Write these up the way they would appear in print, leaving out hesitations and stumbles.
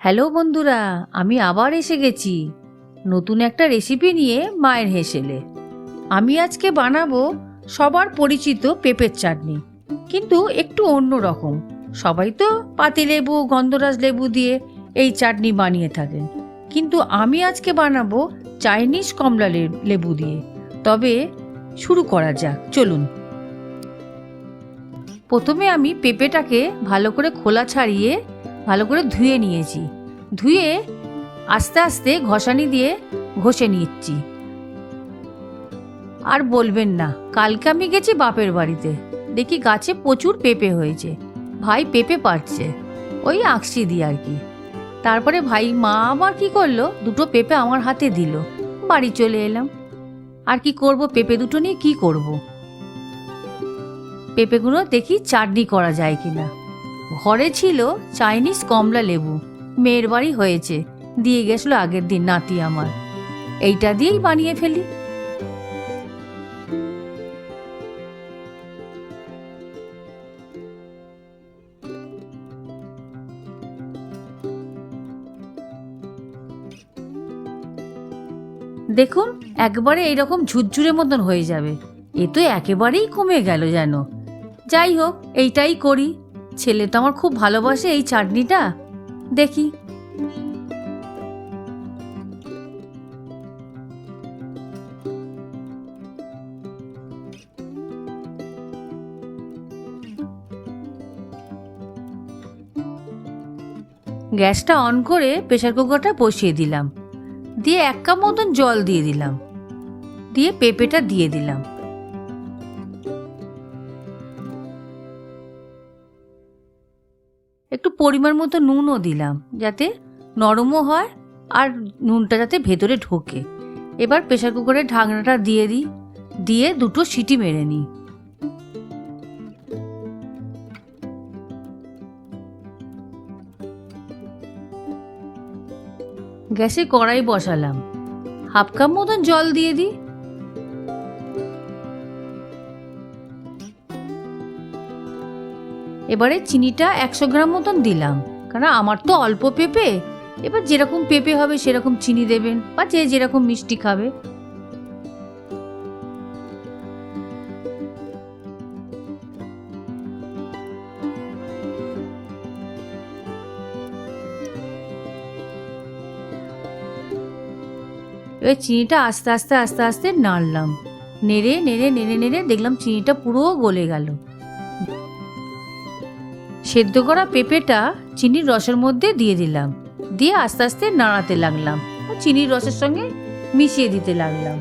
Hello বন্ধুরা, আমি আবার এসে গেছি নতুন একটা রেসিপি নিয়ে মায়ের হেসেলে। আমি আজকে বানাবো সবার পরিচিত পেঁপের চাটনি, কিন্তু একটু অন্য রকম। সবাই তো পাতিলেবু গন্ধরাজ লেবু দিয়ে এই চাটনি বানিয়ে থাকেন, কিন্তু আমি আজকে বানাবো চাইনিজ কমলা লেবু দিয়ে। তবে শুরু করা যাক, চলুন। প্রথমে আমি পেঁপেটাকে ভালো করে খোলা ছাড়িয়ে ভালো করে ধুয়ে নিয়েছি। ধুয়ে আস্তে আস্তে ঘষানি দিয়ে ঘষে নিচ্ছি। আর বলবেন না, কালকে আমি গেছি বাপের বাড়িতে, দেখি গাছে প্রচুর পেঁপে হয়েছে। ভাই পেঁপে পাড়ছে, ওই আঁকছি দিয়ে আর কি। তারপরে মা আবার কি করলো, দুটো পেঁপে আমার হাতে দিল। বাড়ি চলে এলাম। আর কি করব, পেঁপে দুটো নিয়ে কি করব। পেঁপেগুলো দেখি চাটনি করা যায় কিনা। ঘরে ছিল চাইনিজ কমলা লেবু, মেয়ের বাড়ি হয়েছে, দিয়ে গেছিল আগের দিন নাতি আমার। এইটা দিয়েই বানিয়ে ফেলি। দেখুন, একবারে এইরকম ঝুরঝুরে মতন হয়ে যাবে। এ তো একেবারেই কমে গেল যেন। যাই হোক, এইটাই করি। ছেলে তো আমার খুব ভালোবাসে এই চাটনিটা। দেখি। গ্যাসটা অন করে প্রেসার কুকারটা বসিয়ে দিলাম। দিয়ে 1 কাপ মতন জল দিয়ে দিলাম। দিয়ে পেঁপেটা দিয়ে দিলাম। একটু পরিমাণ মতো নুনও দিলাম, যাতে নরমও হয় আর নুনটা যাতে ভেতরে ঢোকে। এবার প্রেসার কুকারের ঢাকনাটা দিয়ে দিই, দিয়ে 2টো সিটি মেরে নিই। গ্যাসে কড়াই বসালাম, 1/2 কাপ মতন জল দিয়ে দিই। এবারে চিনিটা 100 গ্রাম মতন দিলাম, কারণ আমার তো অল্প পেঁপে। এবার যেরকম পেঁপে হবে সেরকম চিনি দেবেন, বা যে যেরকম মিষ্টি খাবে। এবার চিনিটা আস্তে আস্তে আস্তে আস্তে নাড়লাম। নেড়ে নেড়ে নেড়ে নেড়ে দেখলাম চিনিটা পুরো গলে গেল। সেদ্ধ করা পেঁপেটা চিনির রসের মধ্যে দিয়ে দিলাম। দিয়ে আস্তে আস্তে নাড়াতে লাগলাম, চিনির রসের সঙ্গে মিশিয়ে দিতে লাগলাম।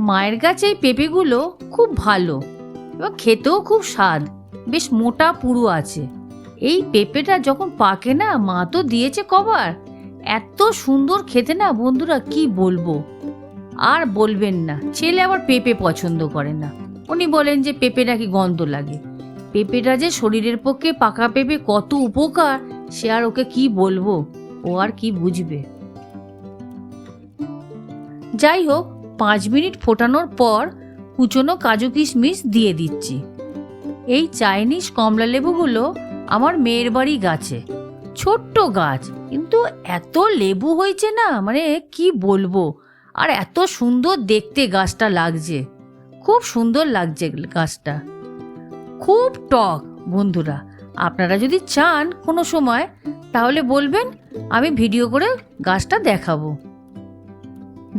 মায়ের কাছে এই পেঁপেগুলো খুব ভালো এবং খেতেও খুব স্বাদ, বেশ মোটা পুরু আছে। এই পেঁপেটা যখন পাকে না, মা তো দিয়েছে কবার, এত সুন্দর খেতে না বন্ধুরা, কি বলবো। আর বলবেন না, ছেলে আবার পেঁপে পছন্দ করে না। উনি বলেন যে পেঁপে নাকি গন্ধ লাগে। পেঁপেটা যে শরীরের পক্ষে, পাকা পেঁপে কত উপকার, সে আর ওকে কি বলবো, ও আর কি বুঝবে। যাই হোক, 5 মিনিট ফোটানোর পর কুচনো কাজু কিশমিশ দিয়ে দিচ্ছি। এই চাইনিজ কমলা লেবুগুলো আমার মেয়ের বাড়ি গাছে, ছোট্ট গাছ, কিন্তু এত লেবু হয়েছে না, মানে কি বলবো। আর এত সুন্দর দেখতে গাছটা লাগছে, খুব সুন্দর লাগছে গাছটা। খুব টক বন্ধুরা। আপনারা যদি চান কোনো সময়, তাহলে বলবেন, আমি ভিডিও করে গাছটা দেখাবো।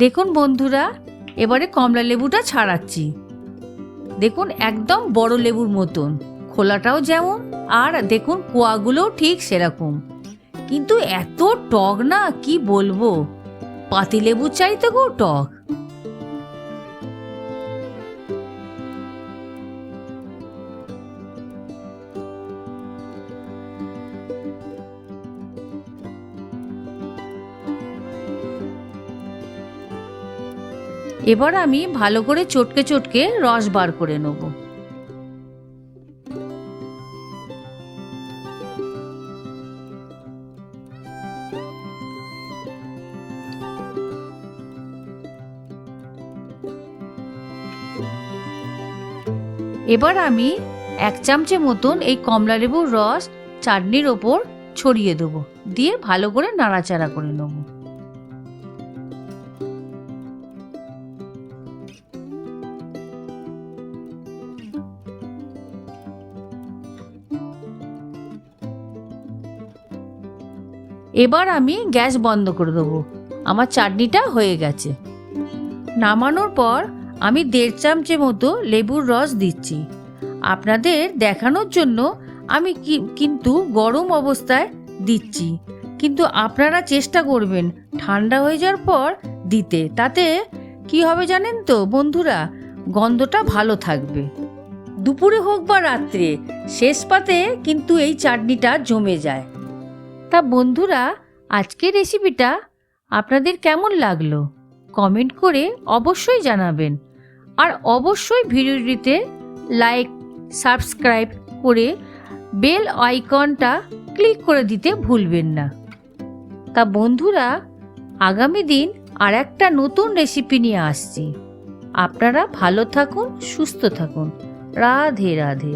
দেখুন বন্ধুরা, এবারে কমলা লেবুটা ছাড়াচ্ছি। দেখুন একদম বড় লেবুর মতন, খোলাটাও যেমন, আর দেখুন কোয়াগুলোও ঠিক সেরকম। কিন্তু এত টক না, কি বলবো, পাতিলেবুর চাইতেও টক। এবার আমি ভালো করে চটকে চটকে রস বার করে নেব। এবার আমি 1 চামচে মতন এই কমলা লেবুর রস চাটনির ওপর ছড়িয়ে দেবো, দিয়ে ভালো করে নাড়াচাড়া করে নেব। এবার আমি গ্যাস বন্ধ করে দেবো। আমার চাটনিটা হয়ে গেছে। নামানোর পর আমি 1.5 চামচে মতো লেবুর রস দিচ্ছি। আপনাদের দেখানোর জন্য আমি কিন্তু গরম অবস্থায় দিচ্ছি, কিন্তু আপনারা চেষ্টা করবেন ঠান্ডা হয়ে যাওয়ার পর দিতে। তাতে কি হবে জানেন তো বন্ধুরা, গন্ধটা ভালো থাকবে। দুপুরে হোক বা রাত্রে, শেষ পাতে কিন্তু এই চাটনিটা জমে যায়। তা বন্ধুরা, আজকের রেসিপিটা আপনাদের কেমন লাগলো কমেন্ট করে অবশ্যই জানাবেন। আর অবশ্যই ভিডিওটিতে লাইক, সাবস্ক্রাইব করে বেল আইকনটা ক্লিক করে দিতে ভুলবেন না। তা বন্ধুরা, আগামী দিন আর একটা নতুন রেসিপি নিয়ে আসছি। আপনারা ভালো থাকুন, সুস্থ থাকুন। রাধে রাধে।